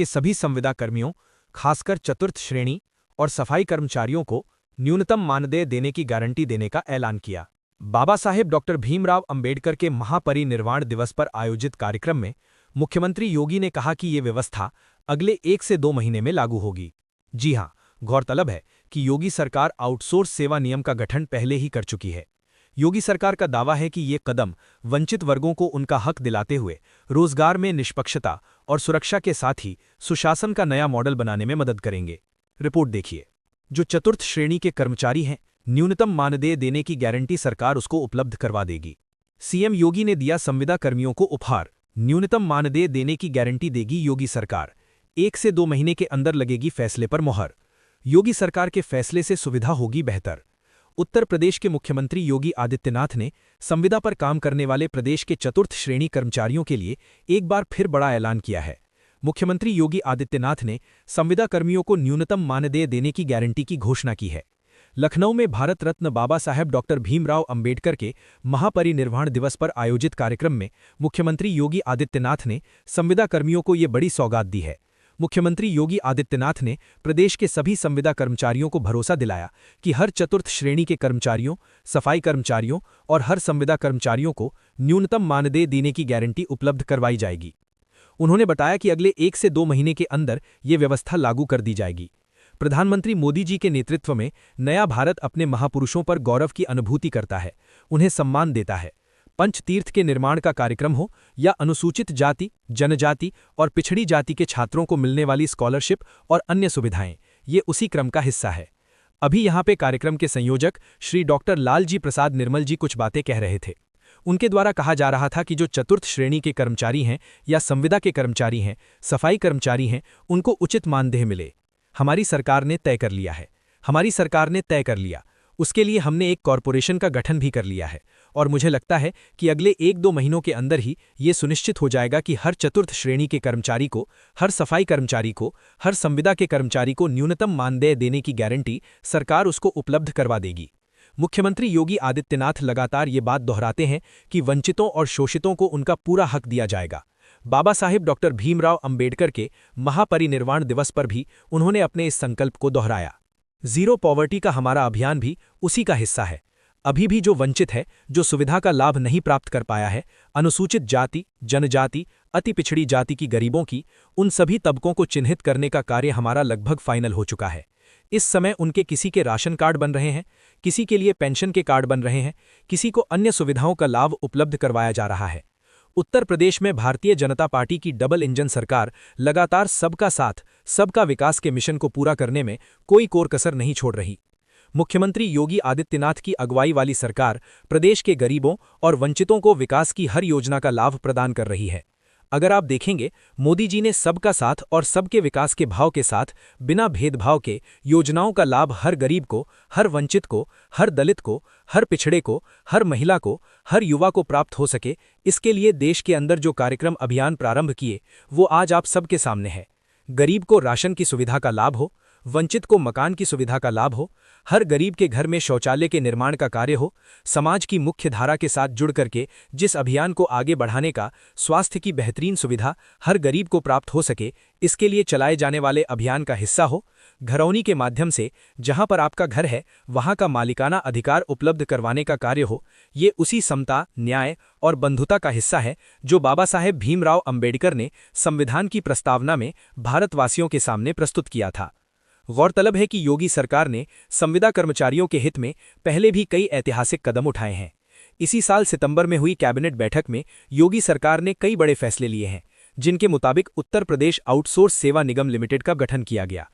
के सभी संविदा कर्मियों, खासकर चतुर्थ श्रेणी और सफाई कर्मचारियों को न्यूनतम मानदेय देने की गारंटी देने का ऐलान किया। बाबा साहेब डॉक्टर भीमराव अंबेडकर के महापरिनिर्वाण दिवस पर आयोजित कार्यक्रम में मुख्यमंत्री योगी ने कहा कि ये व्यवस्था अगले 1 से 2 महीने में लागू होगी। जी हां, गौरतलब है कि योगी सरकार आउटसोर्स सेवा नियम का गठन पहले ही कर चुकी है। योगी सरकार का दावा है कि ये कदम वंचित वर्गों को उनका हक दिलाते हुए रोजगार में निष्पक्षता और सुरक्षा के साथ ही सुशासन का नया मॉडल बनाने में मदद करेंगे। रिपोर्ट देखिए। जो चतुर्थ श्रेणी के कर्मचारी हैं, न्यूनतम मानदेय देने की गारंटी सरकार उसको उपलब्ध करवा देगी। सीएम योगी ने दिया संविदा कर्मियों को उपहार, न्यूनतम मानदेय देने की गारंटी देगी योगी सरकार। 1 से 2 महीने के अंदर लगेगी फैसले पर मोहर। योगी सरकार के फैसले से सुविधा होगी बेहतर। उत्तर प्रदेश के मुख्यमंत्री योगी आदित्यनाथ ने संविदा पर काम करने वाले प्रदेश के चतुर्थ श्रेणी कर्मचारियों के लिए एक बार फिर बड़ा ऐलान किया है। मुख्यमंत्री योगी आदित्यनाथ ने संविदा कर्मियों को न्यूनतम मानदेय देने की गारंटी की घोषणा की है। लखनऊ में भारत रत्न बाबा साहेब डॉक्टर भीमराव अंबेडकर के महापरिनिर्वाण दिवस पर आयोजित कार्यक्रम में मुख्यमंत्री योगी आदित्यनाथ ने संविदा कर्मियों को ये बड़ी सौगात दी है। मुख्यमंत्री योगी आदित्यनाथ ने प्रदेश के सभी संविदा कर्मचारियों को भरोसा दिलाया कि हर चतुर्थ श्रेणी के कर्मचारियों, सफाई कर्मचारियों और हर संविदा कर्मचारियों को न्यूनतम मानदेय देने की गारंटी उपलब्ध करवाई जाएगी। उन्होंने बताया कि अगले 1 से 2 महीने के अंदर ये व्यवस्था लागू कर दी जाएगी। प्रधानमंत्री मोदी जी के नेतृत्व में नया भारत अपने महापुरुषों पर गौरव की अनुभूति करता है, उन्हें सम्मान देता है। पंचतीर्थ के निर्माण का कार्यक्रम हो या अनुसूचित जाति, जनजाति और पिछड़ी जाति के छात्रों को मिलने वाली स्कॉलरशिप और अन्य सुविधाएं, ये उसी क्रम का हिस्सा है। अभी यहाँ पे कार्यक्रम के संयोजक श्री डॉक्टर लालजी प्रसाद निर्मल जी कुछ बातें कह रहे थे। उनके द्वारा कहा जा रहा था कि जो चतुर्थ श्रेणी के कर्मचारी हैं या संविदा के कर्मचारी हैं, सफाई कर्मचारी हैं, उनको उचित मानदेय मिले। हमारी सरकार ने तय कर लिया है। हमारी सरकार ने तय कर लिया। उसके लिए हमने एक कॉरपोरेशन का गठन भी कर लिया है और मुझे लगता है कि अगले 1-2 महीनों के अंदर ही ये सुनिश्चित हो जाएगा कि हर चतुर्थ श्रेणी के कर्मचारी को, हर सफाई कर्मचारी को, हर संविदा के कर्मचारी को न्यूनतम मानदेय देने की गारंटी सरकार उसको उपलब्ध करवा देगी। मुख्यमंत्री योगी आदित्यनाथ लगातार ये बात दोहराते हैं कि वंचितों और शोषितों को उनका पूरा हक दिया जाएगा। बाबा साहेब डॉक्टर भीमराव अंबेडकर के महापरिनिर्वाण दिवस पर भी उन्होंने अपने इस संकल्प को दोहराया। जीरो पॉवर्टी का हमारा अभियान भी उसी का हिस्सा है। अभी भी जो वंचित है, जो सुविधा का लाभ नहीं प्राप्त कर पाया है, अनुसूचित जाति, जनजाति, अति पिछड़ी जाति की गरीबों की, उन सभी तबकों को चिन्हित करने का कार्य हमारा लगभग फाइनल हो चुका है। इस समय उनके किसी के राशन कार्ड बन रहे हैं, किसी के लिए पेंशन के कार्ड बन रहे हैं, किसी को अन्य सुविधाओं का लाभ उपलब्ध करवाया जा रहा है। उत्तर प्रदेश में भारतीय जनता पार्टी की डबल इंजन सरकार लगातार सबका साथ, सबका विकास के मिशन को पूरा करने में कोई कोर कसर नहीं छोड़ रही। मुख्यमंत्री योगी आदित्यनाथ की अगुवाई वाली सरकार प्रदेश के गरीबों और वंचितों को विकास की हर योजना का लाभ प्रदान कर रही है। अगर आप देखेंगे, मोदी जी ने सबका साथ और सबके विकास के भाव के साथ बिना भेदभाव के योजनाओं का लाभ हर गरीब को, हर वंचित को, हर दलित को, हर पिछड़े को, हर महिला को, हर युवा को प्राप्त हो सके, इसके लिए देश के अंदर जो कार्यक्रम अभियान प्रारंभ किए वो आज आप सबके सामने है। गरीब को राशन की सुविधा का लाभ हो, वंचित को मकान की सुविधा का लाभ हो, हर गरीब के घर में शौचालय के निर्माण का कार्य हो, समाज की मुख्य धारा के साथ जुड़ करके जिस अभियान को आगे बढ़ाने का, स्वास्थ्य की बेहतरीन सुविधा हर गरीब को प्राप्त हो सके, इसके लिए चलाए जाने वाले अभियान का हिस्सा हो। घरौनी के माध्यम से जहां पर आपका घर है वहां का मालिकाना अधिकार उपलब्ध करवाने का कार्य हो। ये उसी समता, न्याय और बंधुता का हिस्सा है जो बाबा साहेब भीमराव अंबेडकर ने संविधान की प्रस्तावना में भारतवासियों के सामने प्रस्तुत किया था। गौरतलब है कि योगी सरकार ने संविदा कर्मचारियों के हित में पहले भी कई ऐतिहासिक कदम उठाए हैं। इसी साल सितंबर में हुई कैबिनेट बैठक में योगी सरकार ने कई बड़े फैसले लिए हैं, जिनके मुताबिक उत्तर प्रदेश आउटसोर्स सेवा निगम लिमिटेड का गठन किया गया।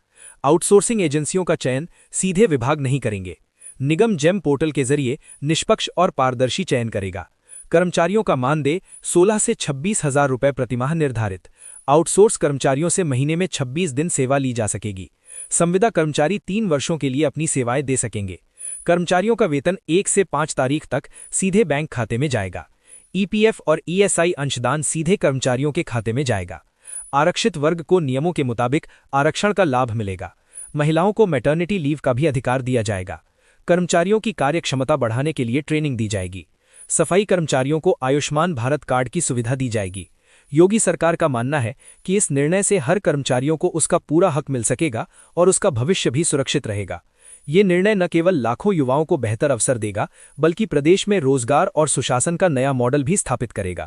आउटसोर्सिंग एजेंसियों का चयन सीधे विभाग नहीं करेंगे। निगम जेम पोर्टल के जरिए निष्पक्ष और पारदर्शी चयन करेगा। कर्मचारियों का मानदेय 16 से 26,000 रुपये प्रतिमाह निर्धारित। आउटसोर्स कर्मचारियों से महीने में 26 दिन सेवा ली जा सकेगी। संविदा कर्मचारी 3 वर्षों के लिए अपनी सेवाएं दे सकेंगे। कर्मचारियों का वेतन 1 से 5 तारीख तक सीधे बैंक खाते में जाएगा। ईपीएफ और ईएसआई अंशदान सीधे कर्मचारियों के खाते में जाएगा। आरक्षित वर्ग को नियमों के मुताबिक आरक्षण का लाभ मिलेगा। महिलाओं को मैटरनिटी लीव का भी अधिकार दिया जाएगा। कर्मचारियों की कार्यक्षमता बढ़ाने के लिए ट्रेनिंग दी जाएगी। सफाई कर्मचारियों को आयुष्मान भारत कार्ड की सुविधा दी जाएगी। योगी सरकार का मानना है कि इस निर्णय से हर कर्मचारियों को उसका पूरा हक मिल सकेगा और उसका भविष्य भी सुरक्षित रहेगा। ये निर्णय न केवल लाखों युवाओं को बेहतर अवसर देगा, बल्कि प्रदेश में रोजगार और सुशासन का नया मॉडल भी स्थापित करेगा।